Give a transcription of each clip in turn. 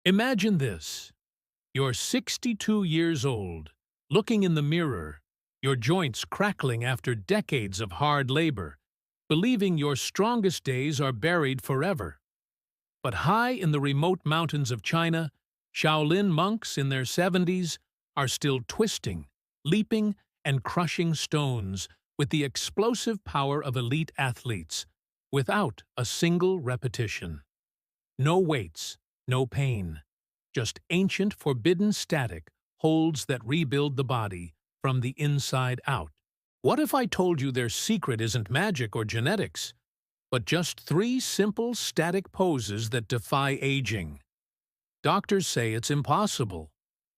Imagine this. You're 62 years old, looking in the mirror, your joints crackling after decades of hard labor, believing your strongest days are buried forever. But high in the remote mountains of China, Shaolin monks in their 70s are still twisting, leaping, and crushing stones with the explosive power of elite athletes, without a single repetition. No weights, no pain, just ancient forbidden static holds that rebuild the body from the inside out. What if I told you their secret isn't magic or genetics, but just three simple static poses that defy aging? Doctors say it's impossible.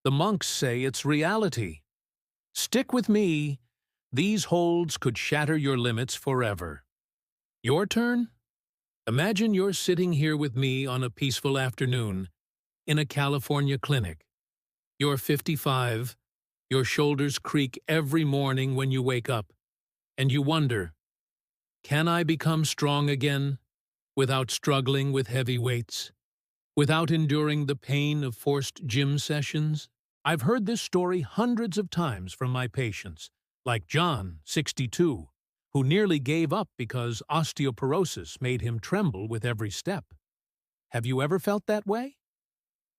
The monks say it's reality. Stick with me. These holds could shatter your limits forever. Your turn? Imagine you're sitting here with me on a peaceful afternoon in a California clinic. You're 55, your shoulders creak every morning when you wake up, and you wonder, can I become strong again without struggling with heavy weights, without enduring the pain of forced gym sessions? I've heard this story hundreds of times from my patients, like John, 62, who nearly gave up because osteoporosis made him tremble with every step. Have you ever felt that way?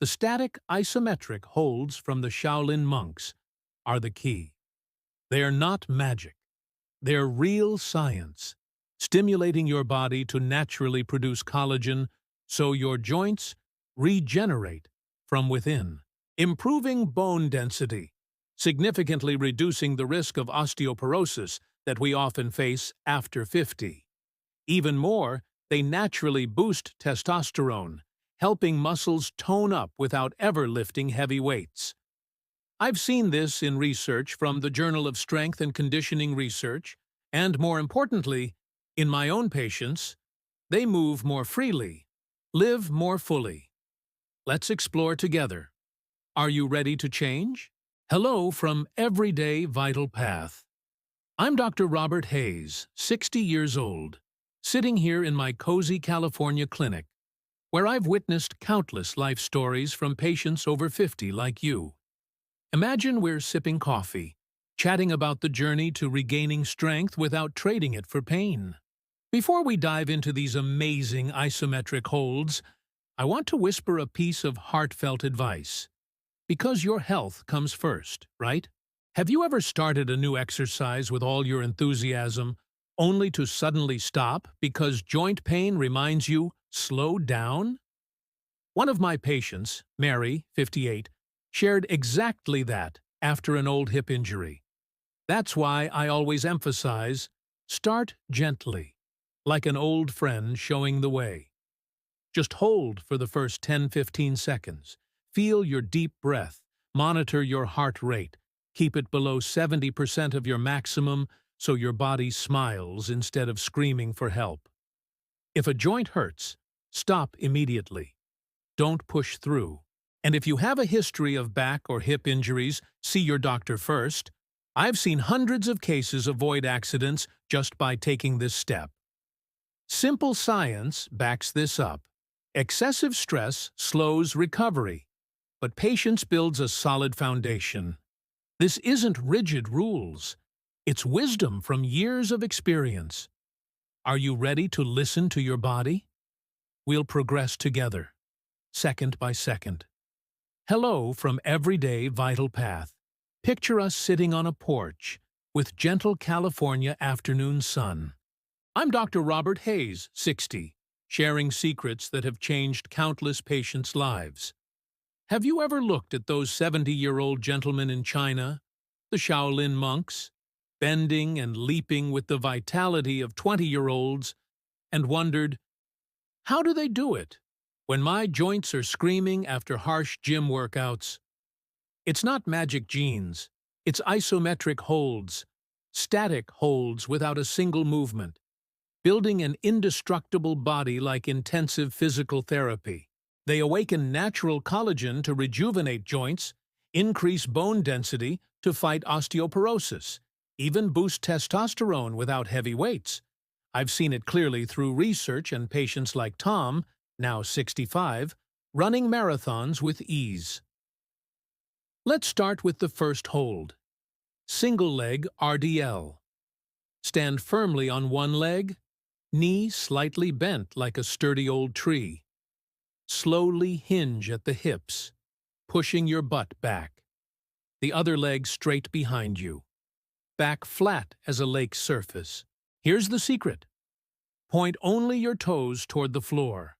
The static isometric holds from the Shaolin monks are the key. They are not magic. They're real science, stimulating your body to naturally produce collagen so your joints regenerate from within, improving bone density, significantly reducing the risk of osteoporosis that we often face after 50. Even more, they naturally boost testosterone, helping muscles tone up without ever lifting heavy weights. I've seen this in research from the Journal of Strength and Conditioning Research, and more importantly, in my own patients. They move more freely, live more fully. Let's explore together. Are you ready to change? Hello from Everyday Vital Path. I'm Dr. Robert Hayes, 60 years old, sitting here in my cozy California clinic, where I've witnessed countless life stories from patients over 50 like you. Imagine we're sipping coffee, chatting about the journey to regaining strength without trading it for pain. Before we dive into these amazing isometric holds, I want to whisper a piece of heartfelt advice. Because your health comes first, right? Have you ever started a new exercise with all your enthusiasm, only to suddenly stop because joint pain reminds you, slow down? One of my patients, Mary, 58, shared exactly that after an old hip injury. That's why I always emphasize, start gently, like an old friend showing the way. Just hold for the first 10-15 seconds. Feel your deep breath, monitor your heart rate, keep it below 70% of your maximum so your body smiles instead of screaming for help. If a joint hurts, stop immediately. Don't push through. And if you have a history of back or hip injuries, see your doctor first. I've seen hundreds of cases avoid accidents just by taking this step. Simple science backs this up. Excessive stress slows recovery, but patience builds a solid foundation. This isn't rigid rules. It's wisdom from years of experience. Are you ready to listen to your body? We'll progress together, second by second. Hello from Everyday Vital Path. Picture us sitting on a porch with gentle California afternoon sun. I'm Dr. Robert Hayes, 60, sharing secrets that have changed countless patients' lives. Have you ever looked at those 70-year-old gentlemen in China, the Shaolin monks, bending and leaping with the vitality of 20-year-olds, and wondered, how do they do it when my joints are screaming after harsh gym workouts? It's not magic genes, it's isometric holds, static holds without a single movement, building an indestructible body like intensive physical therapy. They awaken natural collagen to rejuvenate joints, increase bone density to fight osteoporosis, even boost testosterone without heavy weights. I've seen it clearly through research and patients like Tom, now 65, running marathons with ease. Let's start with the first hold. Single leg RDL. Stand firmly on one leg, knee slightly bent like a sturdy old tree. Slowly hinge at the hips, pushing your butt back. The other leg straight behind you. Back flat as a lake surface. Here's the secret. Point only your toes toward the floor.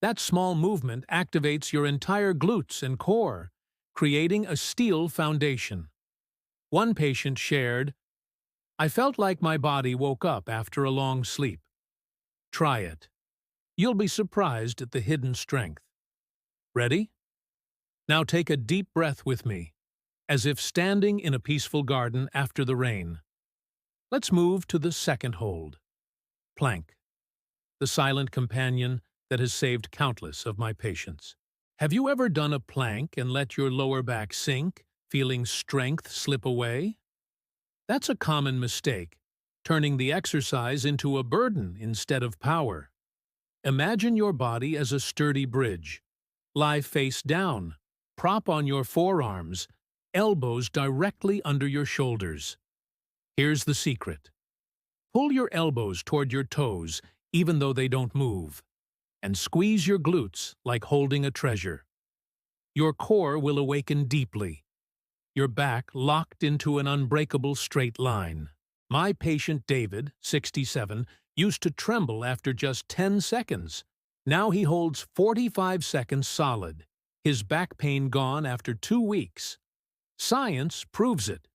That small movement activates your entire glutes and core, creating a steel foundation. One patient shared, "I felt like my body woke up after a long sleep." Try it. You'll be surprised at the hidden strength. Ready? Now take a deep breath with me, as if standing in a peaceful garden after the rain. Let's move to the second hold. Plank. The silent companion that has saved countless of my patients. Have you ever done a plank and let your lower back sink, feeling strength slip away? That's a common mistake, turning the exercise into a burden instead of power. Imagine your body as a sturdy bridge. Lie face down, prop on your forearms, elbows directly under your shoulders. Here's the secret. Pull your elbows toward your toes, even though they don't move, and squeeze your glutes like holding a treasure. Your core will awaken deeply, your back locked into an unbreakable straight line. My patient David, 67, used to tremble after just 10 seconds. Now he holds 45 seconds solid, his back pain gone after 2 weeks. Science proves it.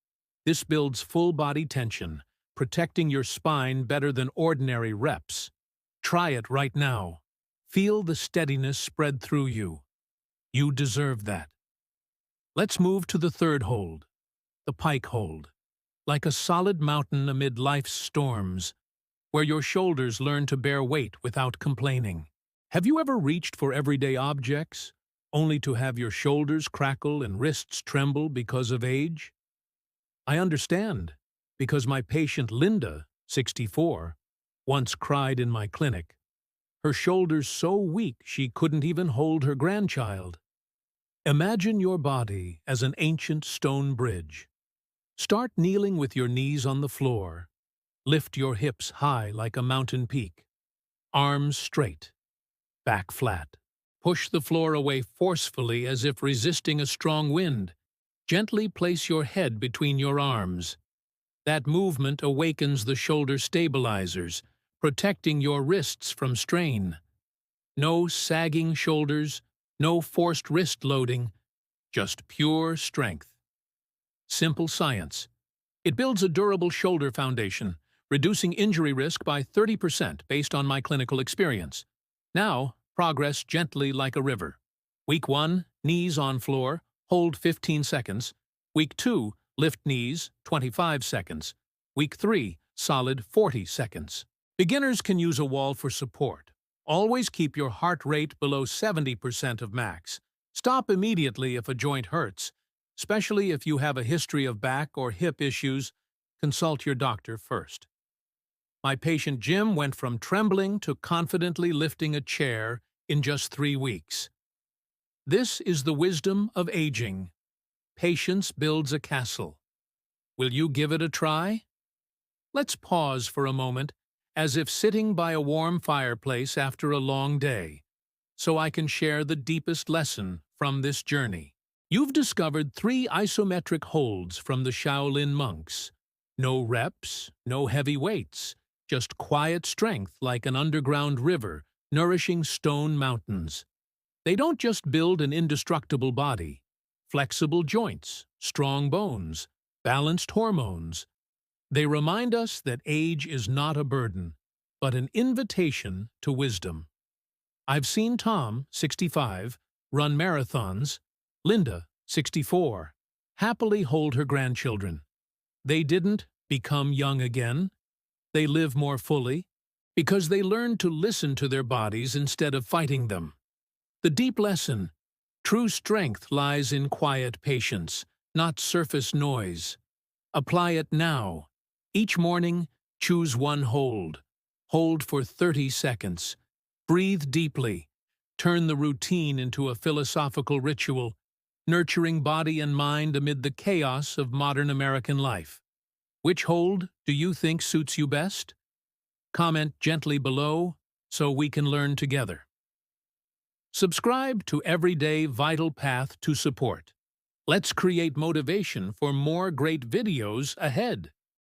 This builds full body tension, protecting your spine better than ordinary reps. Try it right now. Feel the steadiness spread through you. You deserve that. Let's move to the third hold, the pike hold. Like a solid mountain amid life's storms, where your shoulders learn to bear weight without complaining. Have you ever reached for everyday objects, only to have your shoulders crackle and wrists tremble because of age? I understand, because my patient Linda, 64, once cried in my clinic, her shoulders so weak she couldn't even hold her grandchild. Imagine your body as an ancient stone bridge. Start kneeling with your knees on the floor. Lift your hips high like a mountain peak. Arms straight, back flat. Push the floor away forcefully as if resisting a strong wind. Gently place your head between your arms. That movement awakens the shoulder stabilizers, protecting your wrists from strain. No sagging shoulders, no forced wrist loading, just pure strength. Simple science. It builds a durable shoulder foundation, reducing injury risk by 30% based on my clinical experience. Now, progress gently like a river. Week 1, knees on floor, hold 15 seconds. Week 2, lift knees, 25 seconds. Week 3, solid 40 seconds. Beginners can use a wall for support. Always keep your heart rate below 70% of max. Stop immediately if a joint hurts. Especially if you have a history of back or hip issues, consult your doctor first. My patient Jim went from trembling to confidently lifting a chair in just 3 weeks. This is the wisdom of aging. Patience builds a castle. Will you give it a try? Let's pause for a moment, as if sitting by a warm fireplace after a long day, so I can share the deepest lesson from this journey. You've discovered 3 isometric holds from the Shaolin monks. No reps, no heavy weights, just quiet strength like an underground river nourishing stone mountains. They don't just build an indestructible body. Flexible joints, strong bones, balanced hormones. They remind us that age is not a burden, but an invitation to wisdom. I've seen Tom, 65, run marathons, Linda, 64, happily hold her grandchildren. They didn't become young again. They live more fully because they learned to listen to their bodies instead of fighting them. The deep lesson: true strength lies in quiet patience, not surface noise. Apply it now. Each morning, choose one hold. Hold for 30 seconds. Breathe deeply. Turn the routine into a philosophical ritual, nurturing body and mind amid the chaos of modern American life. Which hold do you think suits you best? Comment gently below so we can learn together. Subscribe to Everyday Vital Path to support. Let's create motivation for more great videos ahead.